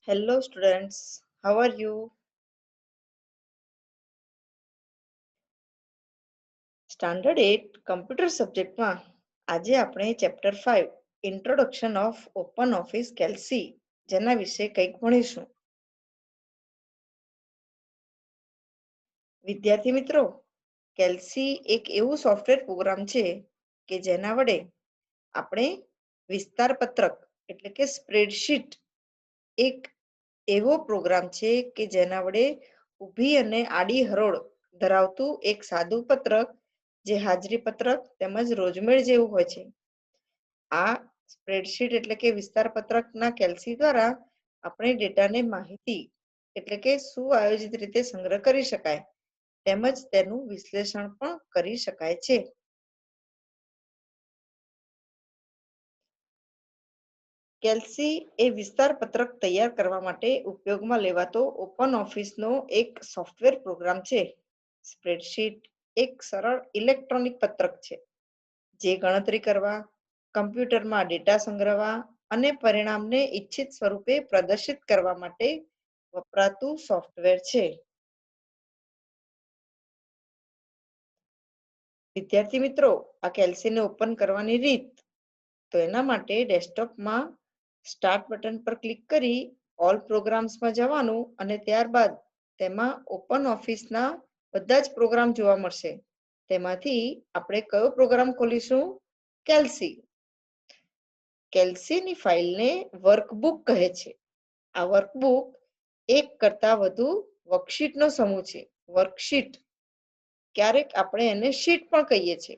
Hello students, how are you? Standard 8 computer સબ્જેક્ટમાં આજે આપણે chapter 5 introduction of open office Calc જેના વિશે કંઈક ભણીશું. વિદ્યાર્થી મિત્રો, કેલ્સી એક એવું સોફ્ટવેર પ્રોગ્રામ છે કે જેના વડે આપણે વિસ્તાર પત્રક એટલે કે સ્પ્રેડશીટ એક એવો પ્રોગ્રામ છે કે જેના વડે ઊભી અને આડી હરોળ ધરાવતું એક સાદું પત્રક જે હાજરી પત્રક તેમજ રોજમેળ જેવું હોય છે. આ સ્પ્રેડશીટ એટલે કે વિસ્તાર પત્રકના કેલ્સી દ્વારા આપણે ડેટાને માહિતી એટલે કે સુઆયોજિત રીતે સંગ્રહ કરી શકાય તેમજ તેનું વિશ્લેષણ પણ કરી શકાય છે. કેલ્સી એ વિસ્તાર પત્રક તૈયાર કરવા માટે ઉપયોગમાં લેવાતો ઓપન ઓફિસનો એક સોફ્ટવેર પ્રોગ્રામ છે. સ્પ્રેડશીટ એક સરળ ઇલેક્ટ્રોનિક પત્રક છે જે ગણતરી કરવા, કમ્પ્યુટરમાં ડેટા સંગ્રહવા અને પરિણામને ઈચ્છિત સ્વરૂપે પ્રદર્શિત કરવા માટે વપરાતું સોફ્ટવેર છે. વિદ્યાર્થી મિત્રો, આ કેલ્સીને ઓપન કરવાની રીત. તો એના માટે ડેસ્કટોપમાં સ્ટાર્ટ બટન પર ક્લિક કરી ઓલ પ્રોગ્રામ્સમાં જવાનું અને ત્યારબાદ તેમાં ઓપન ઓફિસના બધા જ પ્રોગ્રામ જોવા મળશે. તેમાંથી આપણે કયો પ્રોગ્રામ ખોલીશું? કેલ્સી. કેલ્સીની ફાઇલને વર્કબુક કહે છે. આ વર્કબુક એક કરતાં વધુ વર્કશીટનો સમૂહ છે. વર્કશીટ, ક્યારેક આપણે એને શીટ પણ કહીએ છીએ.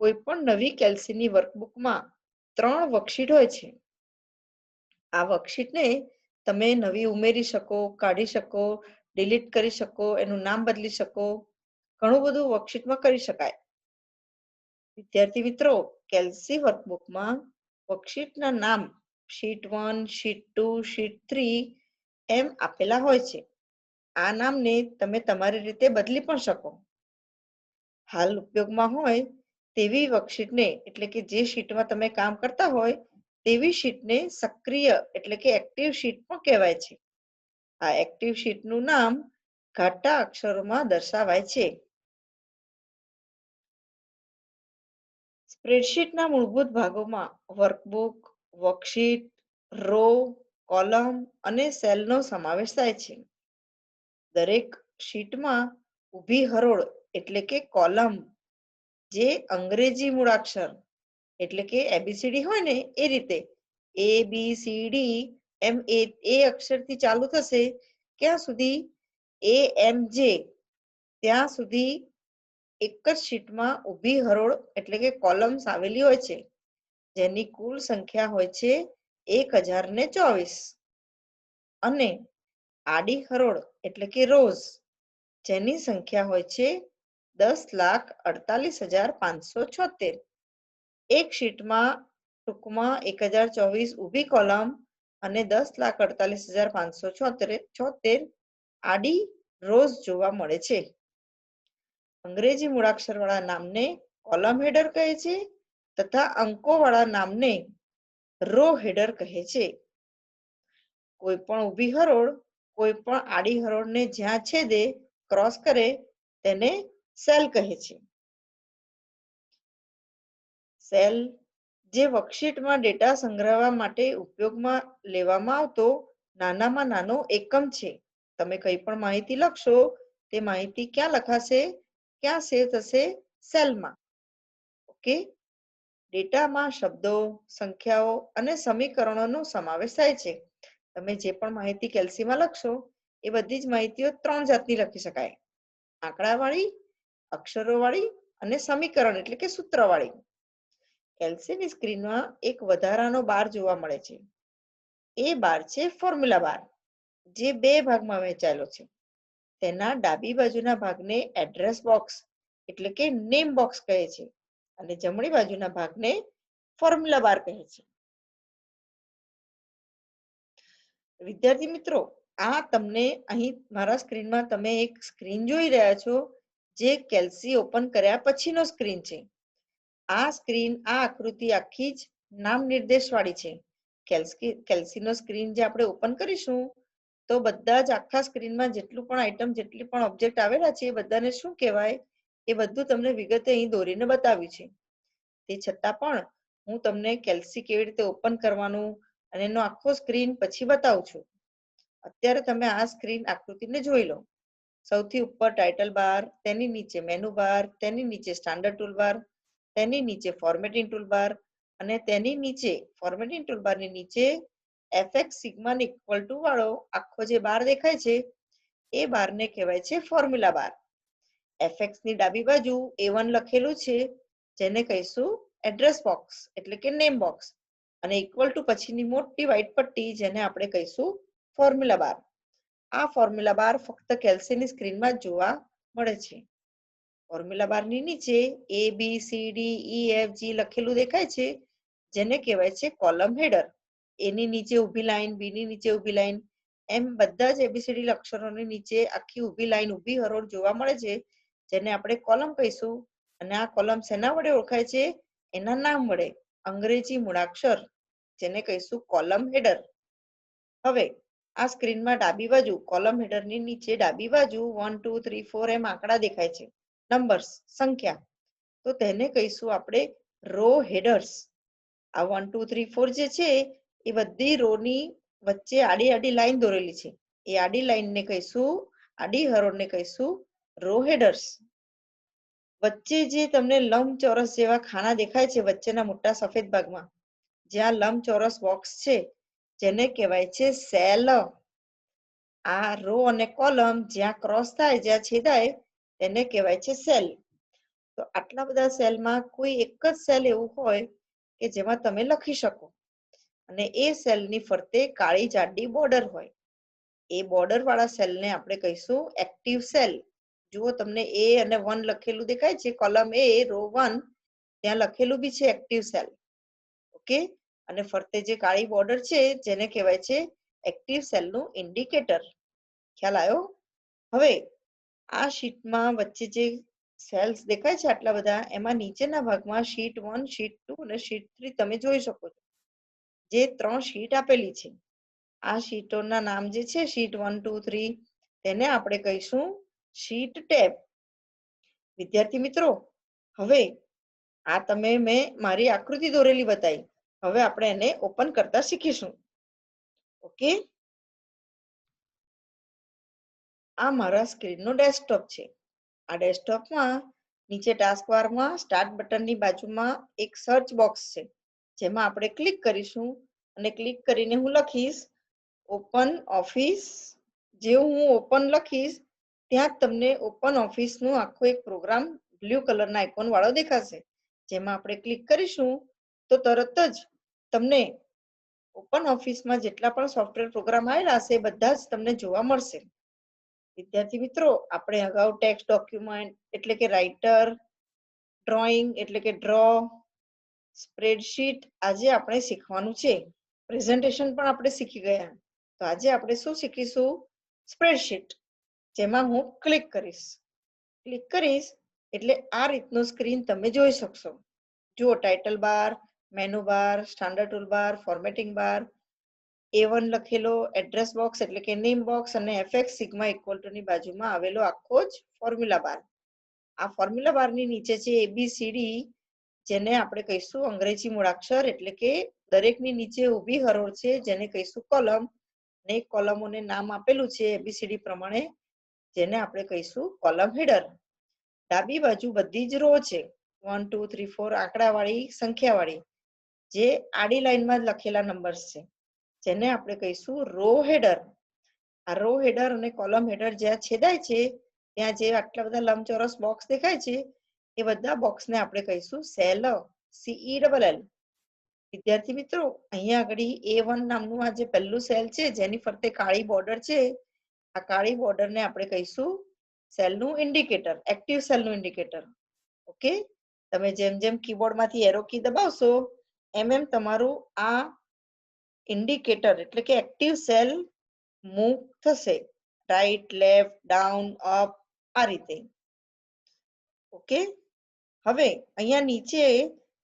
કોઈ પણ નવી કેલ્સીની વર્કબુકમાં 3 વર્કશીટ હોય છે. આ વર્કશીટને તમે નવી ઉમેરી શકો, કાઢી શકો, ડિલીટ કરી શકો, એનું નામ બદલી શકો, ઘણું બધું વર્કશીટમાં કરી શકાય. વિદ્યાર્થી મિત્રો, કેલ્સી વર્કબુકમાં વર્કશીટના નામ શીટ 1, શીટ 2, શીટ 3 એમ આપેલા હોય છે. આ નામને તમે તમારી રીતે બદલી પણ શકો. હાલ ઉપયોગમાં હોય તેવી વર્કશીટને એટલે કે જે શીટમાં તમે કામ કરતા હોય તેવી શીટને સક્રિય એટલે કે એક્ટિવ શીટ પણ કહેવાય છે. આ એક્ટિવ શીટનું નામ ઘાટા અક્ષરોમાં દર્શાવાય છે. સ્પ્રેડશીટના મૂળભૂત ભાગોમાં વર્કબુક, વર્કશીટ, રો, કોલમ અને સેલનો સમાવેશ થાય છે. દરેક શીટમાં ઊભી હરોળ એટલે કે કોલમ જે અંગ્રેજી મૂળાક્ષર એટલે કે એબીસીડી હોય ને એ રીતે ABCD એમ એ અક્ષરથી ચાલુ થશે ક્યાં સુધી AMJ ત્યાં સુધી એક જ શીટમાં ઊભી હરોળ એટલે કે કોલમ્સ આવેલી હોય છે જેની કુલ સંખ્યા હોય છે 1024 અને આડી હરોળ એટલે કે રોઝ જેની સંખ્યા હોય છે 10,48,576. એક શીટમાં ટૂંકમાં 1024 ઊભી કોલમ અને 10,48,576 આડી રોઝ જોવા મળે છે. અંગ્રેજી મૂળાક્ષરવાળા નામને કોલમ હેડર કહે છે તથા અંકોવાળા નામને રો હેડર કહે છે. કોઈ પણ ઊભી હરોળ કોઈ પણ આડી હરોળને જ્યાં છેદે ક્રોસ કરે તેને સેલ કહે છે. સેલ જે વર્કશીટમાં ડેટા સંગ્રહવા માટે ઉપયોગમાં લેવામાં આવતો નાનામાં નાનો એકમ છે. તમે કંઈ પણ માહિતી લખશો તે માહિતી ક્યાં લખાશે? ક્યાં સેવ થશે? સેલમાં. ઓકે. ડેટામાં શબ્દો, સંખ્યાઓ અને સમીકરણોનો સમાવેશ થાય છે. તમે જે પણ માહિતી કેલ્સીમાં લખશો એ બધી જ માહિતીઓ 3 જાતની લખી શકાય: આંકડાવાળી, અક્ષરોવાળી અને સમીકરણ એટલે કે સૂત્રવાળી. કેલ્સીની સ્ક્રીનમાં એક વધારાનો બાર જોવા મળે છે. એ બાર છે ફોર્મ્યુલા બાર, જે 2 ભાગમાં વહેંચાયેલો છે. તેના ડાબી બાજુના ભાગને એડ્રેસ બોક્સ એટલે કે નેમ બોક્સ કહે છે અને જમણી બાજુના ભાગને ફોર્મ્યુલા બાર કહે છે. વિદ્યાર્થી મિત્રો, આ તમને અહીં મારા સ્ક્રીનમાં તમે એક સ્ક્રીન જોઈ રહ્યા છો જે કેલ્સી ઓપન કર્યા પછીનો સ્ક્રીન છે. આ સ્ક્રીન આ આકૃતિ આખી જ નામ નિર્દેશ વાળી છે. કેલ્સીનો સ્ક્રીન જે આપણે ઓપન કરીશું તો બધા જ આખા સ્ક્રીનમાં જેટલું પણ આઈટમ જેટલી પણ ઓબ્જેક્ટ આવેલા છે એ બધાને શું કહેવાય એ બધું તમને વિગતે અહીં દોરીને બતાવ્યું છે. તે છતાં પણ હું તમને કેલ્સી કેવી રીતે ઓપન કરવાનું અને એનો આખો સ્ક્રીન પછી બતાવું છું. અત્યારે તમે આ સ્ક્રીન આકૃતિને જોઈ લો. સૌથી ઉપર ટાઇટલ બાર, તેની નીચે મેનુ બાર, તેની નીચે સ્ટાન્ડર્ડ ટૂલબાર, તેની નીચે ફોર્મેટિંગ ટૂલબાર અને તેની નીચે ફોર્મેટિંગ ટૂલબારની નીચે એફએક્સ સિગ્મા ઇક્વલ ટુ વાળો આખો જે બાર દેખાય છે એ બારને કહેવાય છે ફોર્મ્યુલા બાર. એફએક્સ ની ડાબી બાજુ A1 લખેલું છે જેને કહીશું એડ્રેસ બોક્સ એટલે કે નેમ બોક્સ અને ઇક્વલ ટુ પછીની મોટી વ્હાઇટ પટ્ટી જેને આપણે કહીશું ફોર્મ્યુલા બાર. આ ફોર્મ્યુલા બાર ફક્ત કેલ્સીની સ્ક્રીનમાં જોવા મળે છે. ફોર્મ્યુલા બારની નીચે ABCDEFG લખેલું દેખાય છે જેને કહેવાય છે કોલમ હેડર. એની નીચે ઊભી લાઈન, બીની નીચે ઊભી લાઈન એમ બધા જ એબીસીડી અક્ષરોની નીચે આખી ઊભી લાઈન, ઊભી હરોળ જોવા મળે છે જેને આપણે કોલમ કહીશું. અને આ કોલમ શેના વડે ઓળખાય છે? એના નામ વડે, અંગ્રેજી મૂળાક્ષર જેને કહીશું કોલમ હેડર. હવે આ સ્ક્રીનમાં ડાબી બાજુ કોલમ હેડરની નીચે ડાબી બાજુ 1 2 3 4 એમ આંકડા દેખાય છે, નંબર્સ, સંખ્યા. તો તેને કહીશું આપણે રો હેડર્સ. આ 1 2 3 4 જે છે એ બધી રોની વચ્ચે આડી આડી લાઈન દોરેલી છે. એ આડી લાઈનને કહીશું, આડી હરોળને કહીશું રો હેડર્સ. વચ્ચે જે તમને લંબચોરસ જેવા ખાના દેખાય છે વચ્ચેના મોટા સફેદ ભાગમાં, જ્યાં લંબચોરસ બોક્સ છે જેને કહેવાય છે સેલ. આ રો અને કોલમ જ્યાં ક્રોસ થાય, જ્યાં છેદાય તેને કહેવાય છે સેલ. તો આટલા બધા સેલમાં કોઈ એક જ સેલ એવું હોય કે જેમાં તમે લખી શકો અને એ સેલની ફરતે કાળી જાડી બોર્ડર હોય. એ બોર્ડર વાળા સેલને આપણે કહીશું એક્ટિવ સેલ. જુઓ તમને A અને 1 લખેલું દેખાય છે, કોલમ A રો 1 ત્યાં લખેલું બી છે એક્ટિવ સેલ. ઓકે, અને ફરતે જે કાળી બોર્ડર છે જેને કહેવાય છે એક્ટિવ સેલનું ઇન્ડિકેટર. ખ્યાલ આવ્યો? હવે આ શીટમાં વચ્ચે જે સેલ્સ દેખાય છે આટલા બધા, એમાં નીચેના ભાગમાં શીટ 1, શીટ 2 અને શીટ 3 તમે જોઈ શકો છો. જે 3 શીટ આપેલી છે, આ શીટોના નામ જે છે શીટ 1 2 3 તેને આપણે કહીશું શીટ ટેબ. વિદ્યાર્થી મિત્રો, હવે આ તમે મેં મારી આકૃતિ દોરેલી બતાવી. હવે આપણે એને ઓપન કરતા શીખીશું. ઓકે, આ મારા સ્ક્રીનનો ડેસ્કટોપ છે. આ ડેસ્કટોપમાં નીચે ટાસ્ક બારમાં સ્ટાર્ટ બટનની બાજુમાં એક સર્ચ બોક્સ છે જેમાં આપણે ક્લિક કરીશું અને ક્લિક કરીને હું લખીશ ઓપન ઓફિસ. જેવું હું ઓપન લખીશ ત્યાં જ તમને ઓપન ઓફિસનું આખો એક પ્રોગ્રામ બ્લુ કલરના આઇકોન વાળો દેખાશે. જેમાં આપણે ક્લિક કરીશું તો તરત જ તમને ઓપન ઓફિસમાં જેટલા પણ સોફ્ટવેર પ્રોગ્રામ આવેલા હશે બધા જ તમને જોવા મળશે. વિદ્યાર્થી મિત્રો, આપણે અગાઉ ટેક્સ્ટ ડોક્યુમેન્ટ એટલે કે રાઇટર, ડ્રોઈંગ એટલે કે ડ્રો, સ્પ્રેડશીટ આજે આપણે શીખવાનું છે. પ્રેઝન્ટેશન પણ આપણે શીખી ગયા. તો આજે આપણે શું શીખીશું? સ્પ્રેડશીટ, જેમાં હું ક્લિક કરીશ. ક્લિક કરીશ એટલે આ રીતનું સ્ક્રીન તમે જોઈ શકશો. જુઓ, title bar, menu bar, standard tool bar, formatting bar, A1 લખેલો, એડ્રેસ બોક્સ એટલે કે નેમ બોક્સ અને એફએક્સ સિગ્મા ઇક્વલ ટુ ની બાજુમાં આવેલો આખો જ ફોર્મ્યુલા બાર. આ ફોર્મ્યુલા બારની નીચે છે ABCD જેને આપણે કહીશું અંગ્રેજી મૂળાક્ષર એટલે કે દરેકની નીચે ઊભી હરોળ છે જેને કહીશું કોલમ. ને કોલમોને નામ આપેલું છે એબીસીડી પ્રમાણે જેને આપણે કહીશું કોલમ હેડર. ડાબી બાજુ બધી જ રો છે 1 2 3 4 આંકડાવાળી, સંખ્યાવાળી, જે આડી લાઈનમાં લખેલા નંબર્સ છે જેને આપણે કહીશું રો હેડર. આ રો હેડર અને કોલમ હેડર જ્યાં છેદાય છે ત્યાં જે આટલા બધા લંબચોરસ બોક્સ દેખાય છે એ બધા બોક્સને આપણે કહીશું સેલ, CELL. વિદ્યાર્થી મિત્રો, અહીંયા આગળ A1 નામનું આ જે પહેલું સેલ છે જેની ફરતે કાળી બોર્ડર છે, આ કાળી બોર્ડરને આપણે કહીશું સેલનું ઇન્ડિકેટર, એક્ટિવ સેલનું ઇન્ડિકેટર. ઓકે, તમે જેમ જેમ કીબોર્ડમાંથી એરો કી દબાવશો એમ એમ તમારું આ ઇન્ડિકેટર એટલે કે એક્ટિવ સેલ મૂવ થશે, રાઈટ, લેફ્ટ, ડાઉન, અપ, આ રીતે. ઓકે, હવે અહીંયા નીચે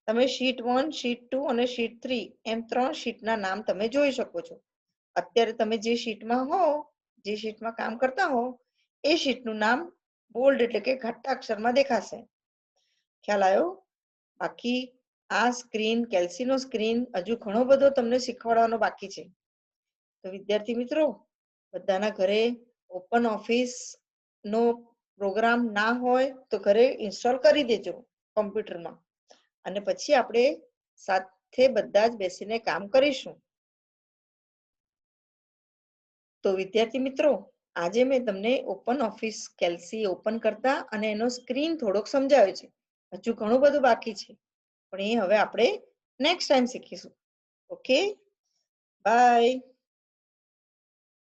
તમે શીટ 1, શીટ 2 અને શીટ 3 એમ 3 શીટના નામ તમે જોઈ શકો છો. અત્યારે તમે જે શીટમાં હો, જે શીટમાં કામ કરતા હો, એ શીટનું નામ બોલ્ડ એટલે કે ઘાટા અક્ષરમાં દેખાશે. ખ્યાલ આવ્યો? બાકી આ સ્ક્રીન, કેલ્સીનો સ્ક્રીન હજુ ઘણો બધો તમને શીખવાડવાનો બાકી છે. તો વિદ્યાર્થી મિત્રો, બધાના ઘરે ઓપન ઓફિસ નો પ્રોગ્રામ ના હોય તો ઘરે ઇન્સ્ટોલ કરી દેજો કોમ્પ્યુટરમાં, અને પછી આપણે સાથે બધા જ બેસીને કામ કરીશું. તો વિદ્યાર્થી મિત્રો, આજે મેં તમને ઓપન ઓફિસ કેલ્સી ઓપન કરતા અને એનો સ્ક્રીન થોડોક સમજાવ્યો છે. હજુ ઘણું બધું બાકી છે, પણ એ હવે આપણે નેક્સ્ટ ટાઈમ શીખીશું. Okay, by.